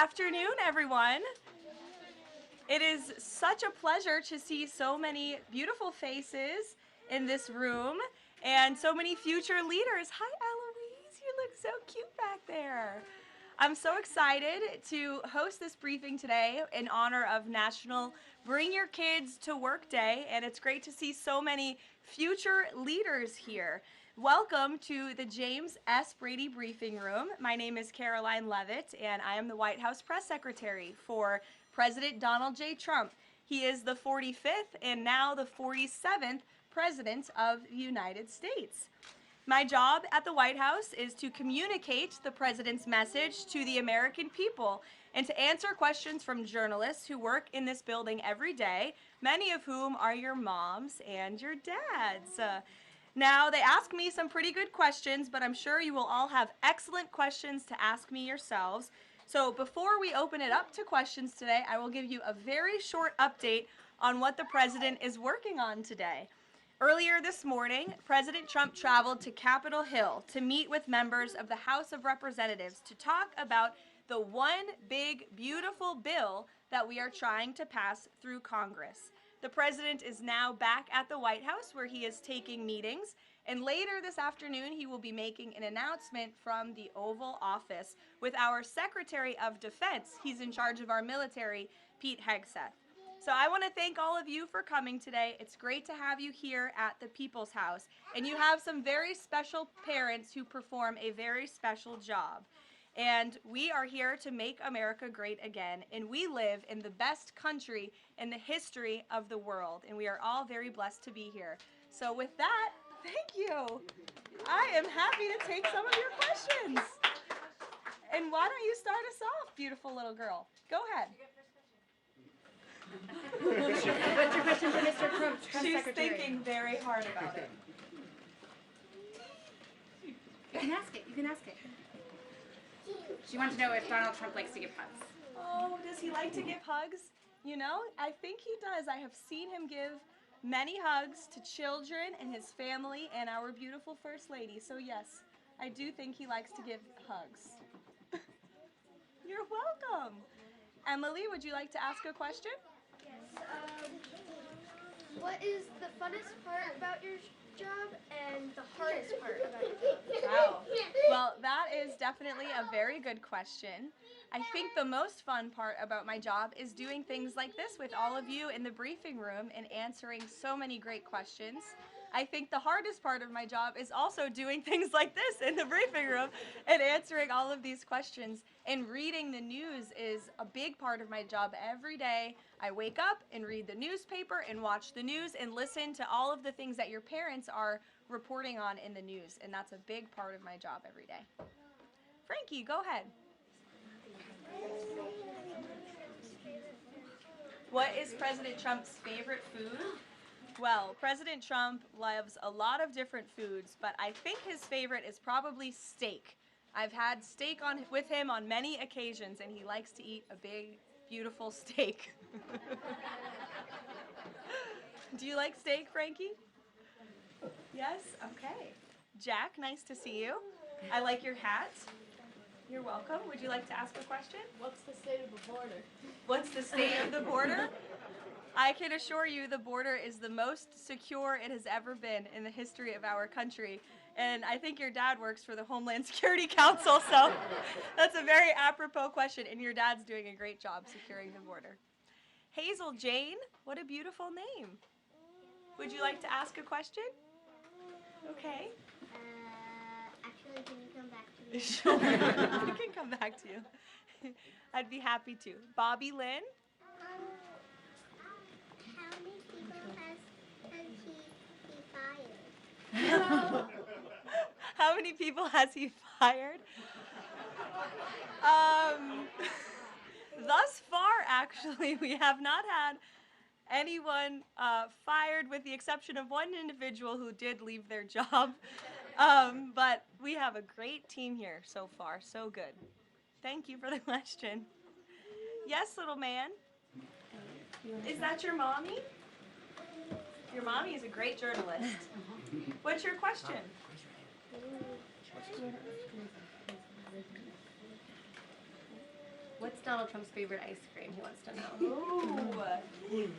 afternoon, everyone. It is such a pleasure to see so many beautiful faces in this room and so many future leaders. Hi, Eloise. You look so cute back there. I'm so excited to host this briefing today in honor of National Bring Your Kids to Work Day, and it's great to see so many future leaders here. Welcome to the James S. Brady Briefing Room. My name is Karoline Leavitt, and I am the White House Press Secretary for President Donald J. Trump. He is the 45th and now the 47th President of the United States. My job at the White House is to communicate the President's message to the American people and to answer questions from journalists who work in this building every day, many of whom are your moms and your dads. Now, they ask me some pretty good questions, but I'm sure you will all have excellent questions to ask me yourselves. So before we open it up to questions today, I will give you a very short update on what the President is working on today. Earlier this morning, President Trump traveled to Capitol Hill to meet with members of the House of Representatives to talk about the one big, beautiful bill that we are trying to pass through Congress. The President is now back at the White House where he is taking meetings, and later this afternoon he will be making an announcement from the Oval Office with our Secretary of Defense. He's in charge of our military, Pete Hegseth. So I want to thank all of you for coming today. It's great to have you here at the People's House, and you have some very special parents who perform a very special job. And we are here to make America great again, and we live in the best country in the history of the world, and we are all very blessed to be here. So with that, thank you. I am happy to take some of your questions. And why don't you start us off, beautiful little girl? Go ahead. What's your question for Mr. Trump? She's Secretary? thinking very hard about it. You can ask it. You can ask it. She wants to know if Donald Trump likes to give hugs. Oh, does he like to give hugs? You know, I think he does. I have seen him give many hugs to children and his family and our beautiful First Lady. So yes, I do think he likes to give hugs. You're welcome. Emily, would you like to ask a question? Yes. What is the funnest part about your job and the hardest part about your job? Wow. Well, that is definitely a very good question. I think the most fun part about my job is doing things like this with all of you in the briefing room and answering so many great questions. I think the hardest part of my job is also doing things like this in the briefing room and answering all of these questions. And reading the news is a big part of my job every day. I wake up and read the newspaper and watch the news and listen to all of the things that your parents are reporting on in the news. And that's a big part of my job every day. Frankie, go ahead. What is President Trump's favorite food? Well, President Trump loves a lot of different foods, but I think his favorite is probably steak. I've had steak with him on many occasions, and he likes to eat a big, beautiful steak. Do you like steak, Frankie? Yes? Okay. Jack, nice to see you. I like your hat. You're welcome. Would you like to ask a question? What's the state of the border? What's the state of the border? I can assure you the border is the most secure it has ever been in the history of our country. And I think your dad works for the Homeland Security Council, so that's a very apropos question, and your dad's doing a great job securing the border. Hazel Jane, what a beautiful name. Would you like to ask a question? Okay. Actually, can you come back to me? Sure, I can come back to you. I'd be happy to. Bobby Lynn? How many people has he fired? How many people has he fired? Thus far, actually, we have not had anyone fired with the exception of one individual who did leave their job. But we have a great team here so far. So good. Thank you for the question. Yes, little man. Is that your mommy? Your mommy is a great journalist. What's your question? What's Donald Trump's favorite ice cream? He wants to know. Ooh.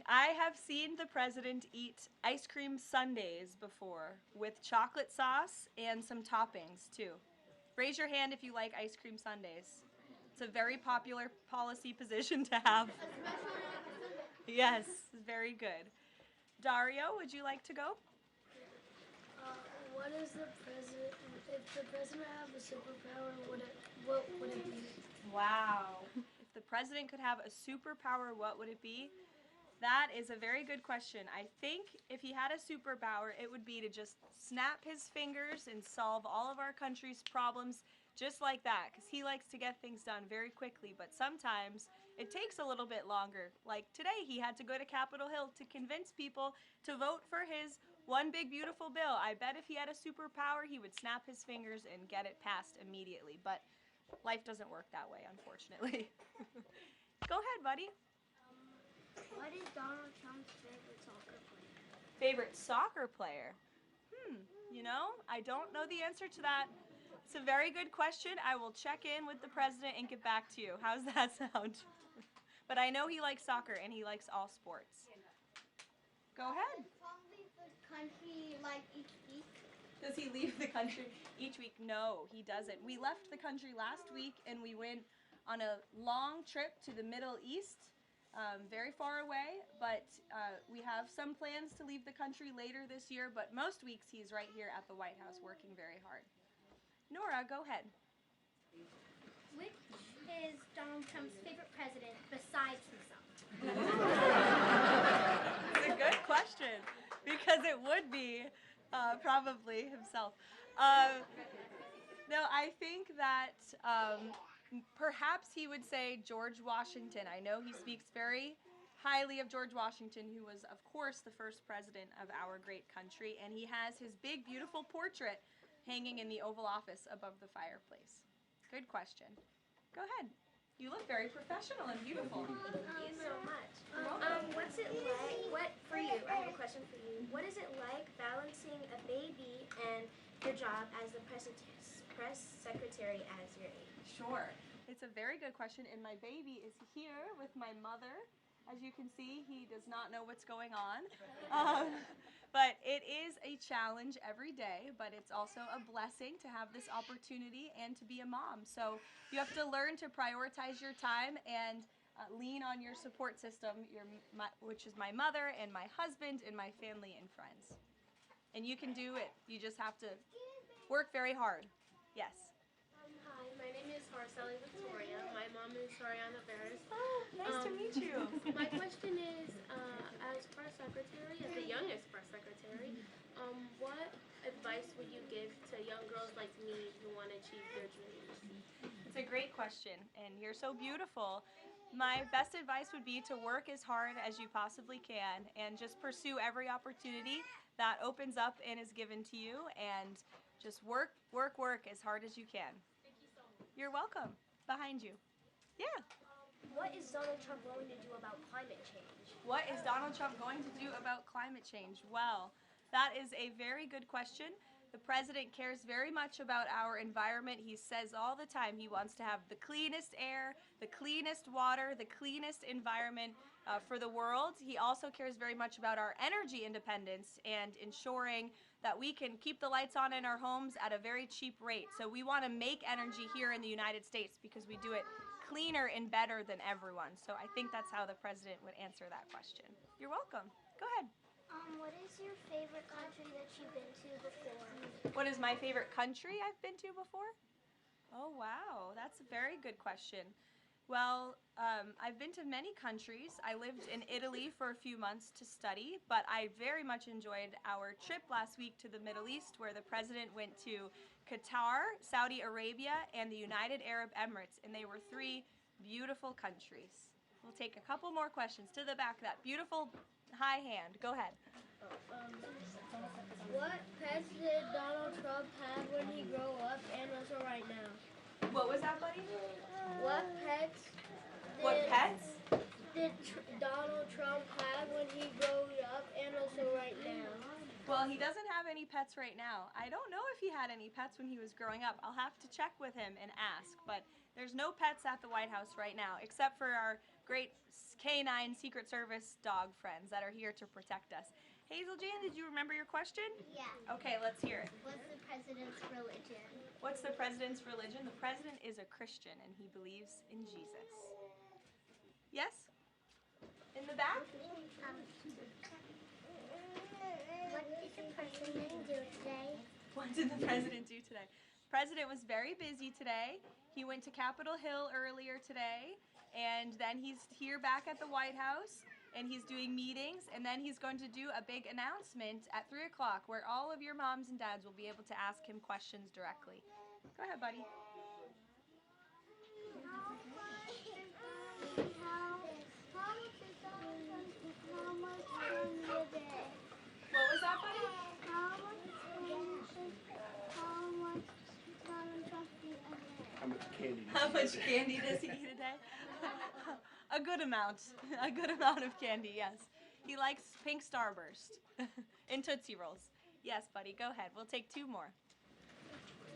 I have seen the president eat ice cream sundaes before with chocolate sauce and some toppings too. Raise your hand if you like ice cream sundaes. It's a very popular policy position to have. Yes, very good. Dario, would you like to go? What is the president? If the president had a superpower, what would it be? Wow. If the president could have a superpower, what would it be? That is a very good question. I think if he had a superpower, it would be to just snap his fingers and solve all of our country's problems just like that, because he likes to get things done very quickly, but sometimes it takes a little bit longer. Like today, he had to go to Capitol Hill to convince people to vote for his one big beautiful bill. I bet if he had a superpower, he would snap his fingers and get it passed immediately, but life doesn't work that way, unfortunately. Go ahead, buddy. What is Donald Trump's favorite soccer player? Favorite soccer player? You know, I don't know the answer to that. It's a very good question. I will check in with the president and get back to you. How's that sound? But I know he likes soccer and he likes all sports. Go ahead. Does Trump leave the country like each week? Does he leave the country each week? No, he doesn't. We left the country last week and we went on a long trip to the Middle East, very far away, but we have some plans to leave the country later this year, but most weeks he's right here at the White House working very hard. Nora, go ahead. Which is Donald Trump's favorite president besides himself? It's a good question because it would be probably himself. No, I think that perhaps he would say George Washington. I know he speaks very highly of George Washington, who was, of course, the first president of our great country, and he has his big, beautiful portrait hanging in the Oval Office above the fireplace. Good question. Go ahead. You look very professional and beautiful. Thank you so much. What's it like, for you, I have a question for you. What is it like balancing a baby and your job as the press secretary as your age? Sure. It's a very good question, and my baby is here with my mother. As you can see, he does not know what's going on. But it is a challenge every day, but it's also a blessing to have this opportunity and to be a mom. So you have to learn to prioritize your time and lean on your support system, which is my mother and my husband and my family and friends. And you can do it. You just have to work very hard. Yes. Hi, my name is Harcelli Victoria. My mom is Sariana Barris. Oh, nice to meet you. My question is, as press secretary, as the youngest press secretary, what advice would you give to young girls like me who want to achieve their dreams? It's a great question, and you're so beautiful. My best advice would be to work as hard as you possibly can and just pursue every opportunity that opens up and is given to you, and just work as hard as you can. Thank you so much. You're welcome. Behind you. Yeah. What is Donald Trump going to do about climate change? What is Donald Trump going to do about climate change? Well, that is a very good question. The president cares very much about our environment. He says all the time he wants to have the cleanest air, the cleanest water, the cleanest environment for the world. He also cares very much about our energy independence and ensuring that we can keep the lights on in our homes at a very cheap rate. So we want to make energy here in the United States because we do it cleaner and better than everyone. So I think that's how the president would answer that question. You're welcome. Go ahead. What is your favorite country that you've been to before? What is my favorite country I've been to before? Oh, wow. That's a very good question. Well, I've been to many countries. I lived in Italy for a few months to study, but I very much enjoyed our trip last week to the Middle East, where the president went to Qatar, Saudi Arabia, and the United Arab Emirates, and they were 3 beautiful countries. We'll take a couple more questions. To the back of that beautiful high hand. Go ahead. What pets did Donald Trump have when he grew up and also right now? What was that, buddy? What pets did Donald Trump have when he grew up and also right now? Well, he doesn't have any pets right now. I don't know if he had any pets when he was growing up. I'll have to check with him and ask, but There's no pets at the White House right now, except for our great canine Secret Service dog friends that are here to protect us. Hazel Jane, did you remember your question? Yeah. Okay, let's hear it. What's the president's religion? What's the president's religion? The president is a Christian and he believes in Jesus. Yes? In the back? What did the president do today? What did the president do today? President was very busy today. He went to Capitol Hill earlier today, and then he's here back at the White House, and he's doing meetings, and then he's going to do a big announcement at 3 o'clock where all of your moms and dads will be able to ask him questions directly. Go ahead, buddy. What was that, buddy? How much candy How much candy does he eat a day? A good amount. A good amount of candy, yes. He likes pink Starburst and Tootsie Rolls. Yes, buddy, go ahead. We'll take 2 more.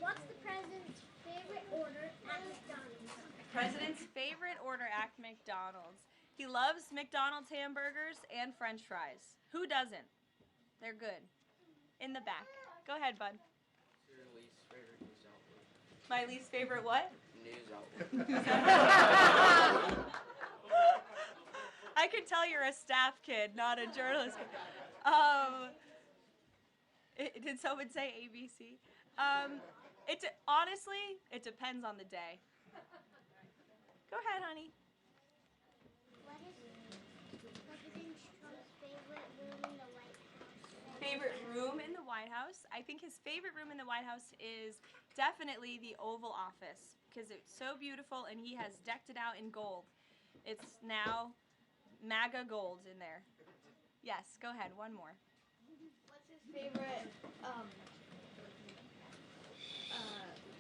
What's the president's favorite order at McDonald's? President's favorite order at McDonald's. He loves McDonald's hamburgers and French fries. Who doesn't? They're good. In the back. Go ahead, bud. Your least favorite news outlet? My least favorite what? News outlet. I can tell you're a staff kid, not a journalist kid. Did someone say ABC? Honestly, it depends on the day. Go ahead, honey. What is President Trump's favorite room in the White House? Favorite room in the White House? I think his favorite room in the White House is definitely the Oval Office because it's so beautiful and he has decked it out in gold. It's now MAGA gold in there. Yes, go ahead, 1 more. What's his favorite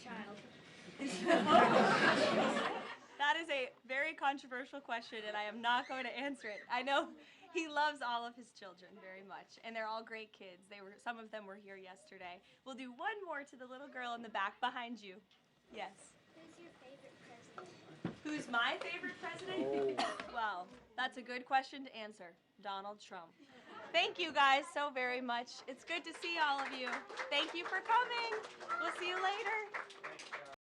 child? That is a very controversial question, and I am not going to answer it. I know he loves all of his children very much, and they're all great kids. Some of them were here yesterday. We'll do 1 more to the little girl in the back behind you. Yes. Who's your favorite president? Who's my favorite president? Well, that's a good question to answer. Donald Trump. Thank you guys so very much. It's good to see all of you. Thank you for coming. We'll see you later.